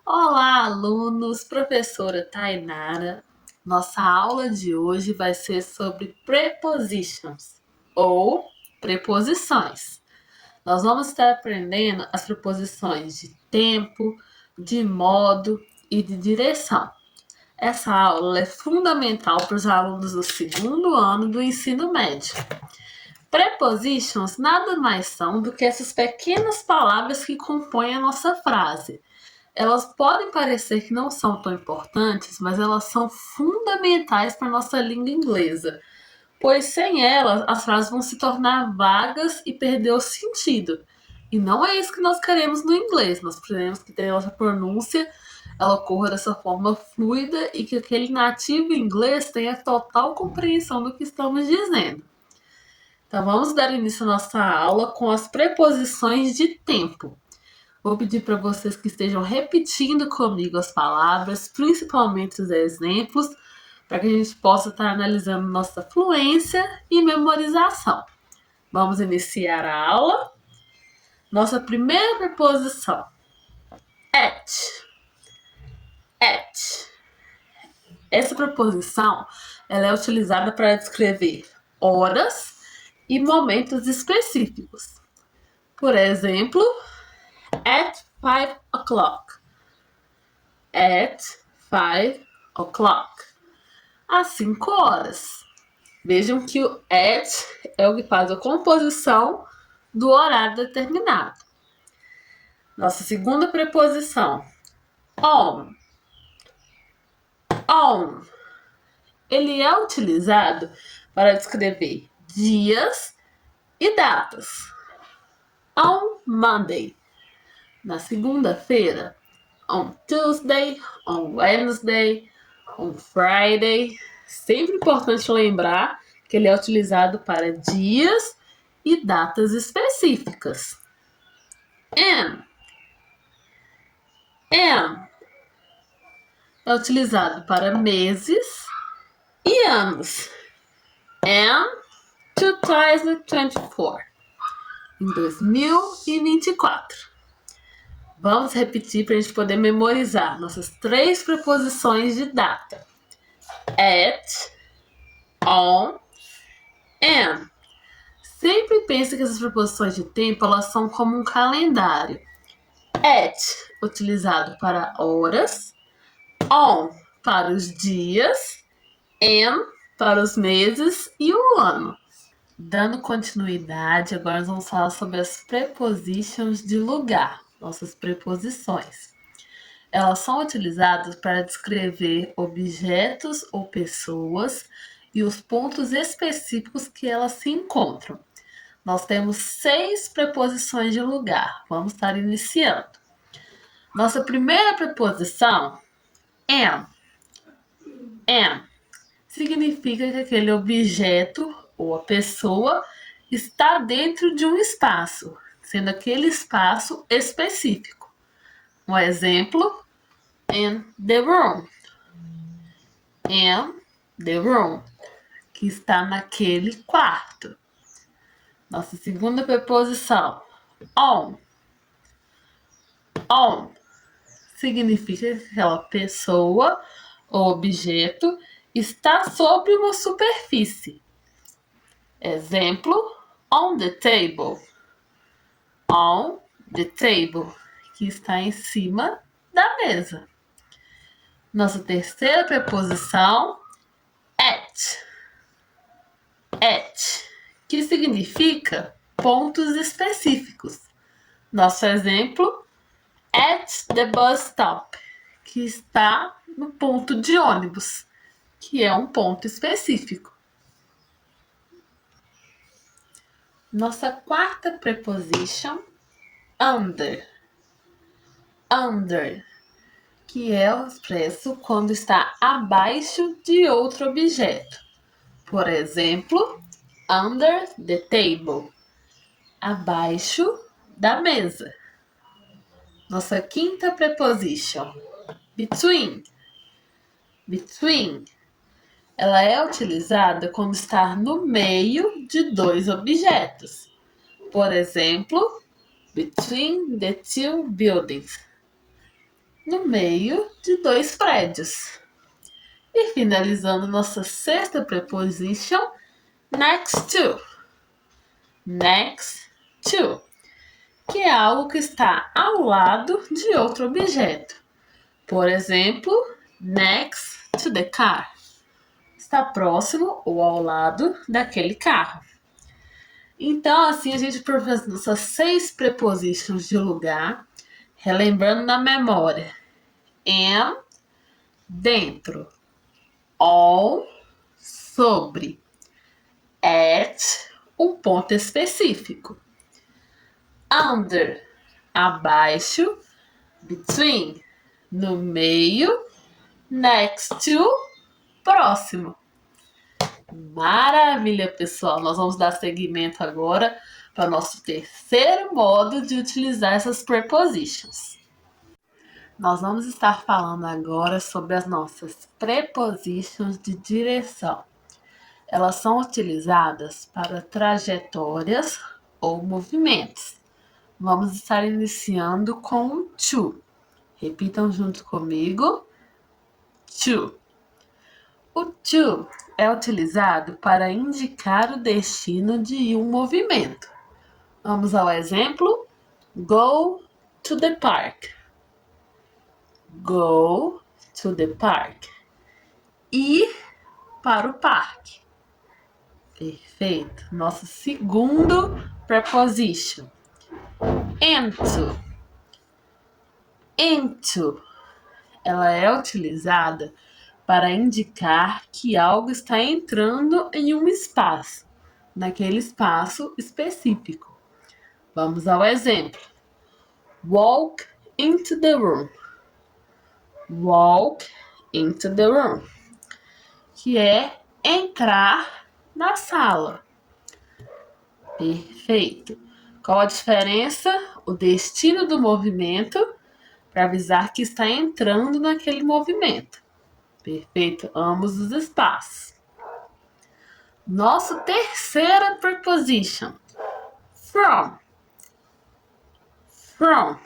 Olá, alunos, professora Tainara. Nossa aula de hoje vai ser sobre prepositions ou preposições. Nós vamos estar aprendendo as preposições de tempo, de modo e de direção. Essa aula é fundamental para os alunos do segundo ano do ensino médio. Prepositions nada mais são do que essas pequenas palavras que compõem a nossa frase. Elas podem parecer que não são tão importantes, mas elas são fundamentais para a nossa língua inglesa, pois sem elas as frases vão se tornar vagas e perder o sentido. E não é isso que nós queremos no inglês. Nós queremos que a nossa pronúncia ela ocorra dessa forma fluida e que aquele nativo inglês tenha total compreensão do que estamos dizendo. Então vamos dar início à nossa aula com as preposições de tempo. Vou pedir para vocês que estejam repetindo comigo as palavras, principalmente os exemplos, para que a gente possa estar analisando nossa fluência e memorização. Vamos iniciar a aula. Nossa primeira preposição, at. At. Essa preposição ela é utilizada para descrever horas e momentos específicos. Por exemplo, at 5 o'clock. At 5 o'clock. Às 5 horas. Vejam que o at é o que faz a composição do horário determinado. Nossa segunda preposição, on. On. Ele é utilizado para descrever dias e datas. On Monday. Na segunda-feira. On Tuesday, on Wednesday, on Friday. Sempre importante lembrar que ele é utilizado para dias e datas específicas. Am é utilizado para meses e anos. Am 2024. Em 2024. Vamos repetir para a gente poder memorizar nossas três preposições de data. At, on, am. Sempre pense que essas preposições de tempo elas são como um calendário. At, utilizado para horas. On, para os dias. Am, para os meses e o ano. Dando continuidade, agora nós vamos falar sobre as prepositions de lugar, nossas preposições. Elas são utilizadas para descrever objetos ou pessoas e os pontos específicos que elas se encontram. Nós temos 6 preposições de lugar. Vamos estar iniciando. Nossa primeira preposição, am. Am significa que aquele objeto ou a pessoa está dentro de um espaço, sendo aquele espaço específico. Um exemplo, in the room. In the room, que está naquele quarto. Nossa segunda preposição, on. On significa que aquela pessoa ou objeto está sobre uma superfície. Exemplo, on the table. On the table, que está em cima da mesa. Nossa terceira preposição, at. At, que significa pontos específicos. Nosso exemplo, at the bus stop, que está no ponto de ônibus, que é um ponto específico. Nossa quarta preposition, under. Under, que é expresso quando está abaixo de outro objeto. Por exemplo, under the table, abaixo da mesa. Nossa quinta preposition, between. Between, ela é utilizada quando está no meio de dois objetos. Por exemplo, between the two buildings, no meio de dois prédios. E finalizando nossa sexta preposition, next to. Next to, que é algo que está ao lado de outro objeto. Por exemplo, next to the car. Está próximo ou ao lado daquele carro. Então, assim, a gente faz nossas 6 prepositions de lugar, relembrando na memória. Am, dentro. On, sobre. At, um ponto específico. Under, abaixo. Between, no meio. Next to, próximo. Maravilha, pessoal! Nós vamos dar seguimento agora para o nosso terceiro modo de utilizar essas prepositions. Nós vamos estar falando agora sobre as nossas prepositions de direção. Elas são utilizadas para trajetórias ou movimentos. Vamos estar iniciando com o to. Repitam junto comigo. To. O to é utilizado para indicar o destino de um movimento. Vamos ao exemplo. Go to the park. Go to the park. Ir para o parque. Perfeito. Nosso segundo preposition. Into. Into. Ela é utilizada para indicar que algo está entrando em um espaço, naquele espaço específico. Vamos ao exemplo. Walk into the room. Walk into the room, que é entrar na sala. Perfeito. Qual a diferença? O destino do movimento para avisar que está entrando naquele movimento. Perfeito. Ambos os espaços. Nossa terceira preposition. From. From.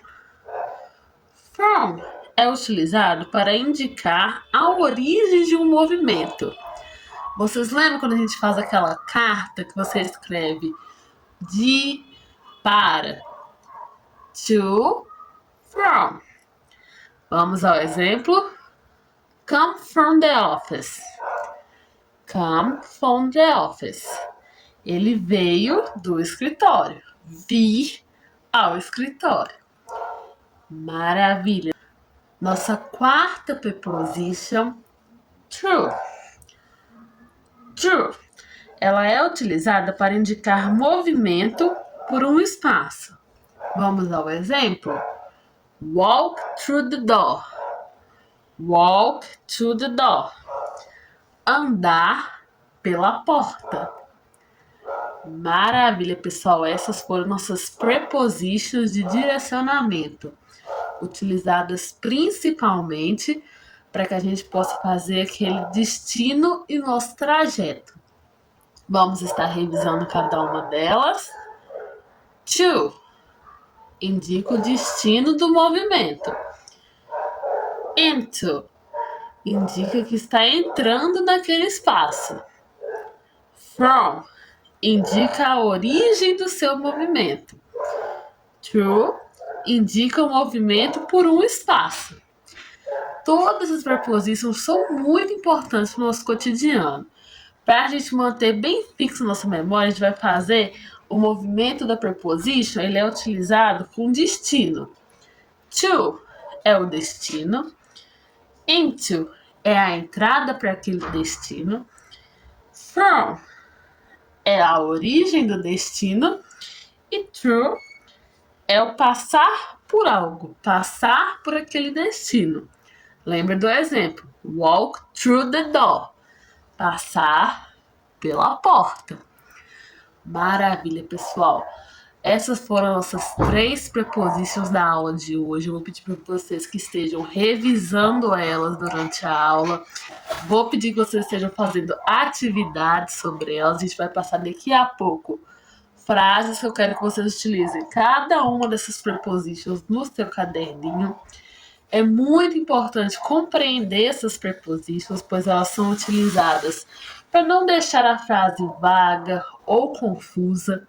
From é utilizado para indicar a origem de um movimento. Vocês lembram quando a gente faz aquela carta que você escreve de, para, to, from? Vamos ao exemplo. Come from the office. Come from the office. Ele veio do escritório. Vir ao escritório. Maravilha. Nossa quarta preposition, true. True. Ela é utilizada para indicar movimento por um espaço. Vamos ao exemplo. Walk through the door. Walk through the door. Andar pela porta. Maravilha, pessoal. Essas foram nossas prepositions de direcionamento, utilizadas principalmente para que a gente possa fazer aquele destino e nosso trajeto. Vamos estar revisando cada uma delas. To indica o destino do movimento. Into indica que está entrando naquele espaço. From indica a origem do seu movimento. Through indica o movimento por um espaço. Todas as preposições são muito importantes no nosso cotidiano. Para a gente manter bem fixo nossa memória, a gente vai fazer o movimento da preposition, ele é utilizado com destino. To é o destino. Into é a entrada para aquele destino. From é a origem do destino. E through é o passar por algo, passar por aquele destino. Lembra do exemplo. Walk through the door. Passar pela porta. Maravilha, pessoal. Essas foram nossas 3 prepositions da aula de hoje. Eu vou pedir para vocês que estejam revisando elas durante a aula. Vou pedir que vocês estejam fazendo atividades sobre elas. A gente vai passar daqui a pouco frases que eu quero que vocês utilizem cada uma dessas prepositions no seu caderninho. É muito importante compreender essas preposições, pois elas são utilizadas para não deixar a frase vaga ou confusa.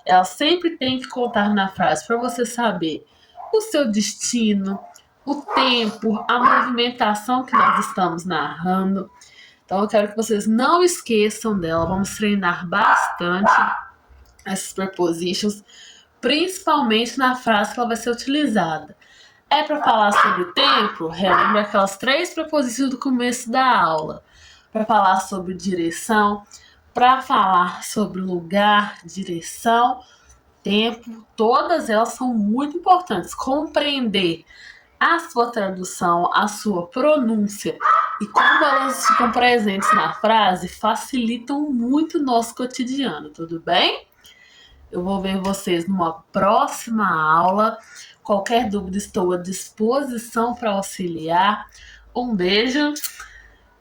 Ela sempre tem que contar na frase para você saber o seu destino, o tempo, a movimentação que nós estamos narrando. Então eu quero que vocês não esqueçam dela. Vamos treinar bastante essas prepositions, principalmente na frase que ela vai ser utilizada. É para falar sobre o tempo? Relembra aquelas 3 preposições do começo da aula. Para falar sobre direção, para falar sobre lugar, direção, tempo, todas elas são muito importantes. Compreender a sua tradução, a sua pronúncia e como elas ficam presentes na frase facilitam muito o nosso cotidiano, tudo bem? Eu vou ver vocês numa próxima aula. Qualquer dúvida, estou à disposição para auxiliar. Um beijo,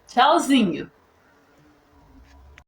tchauzinho!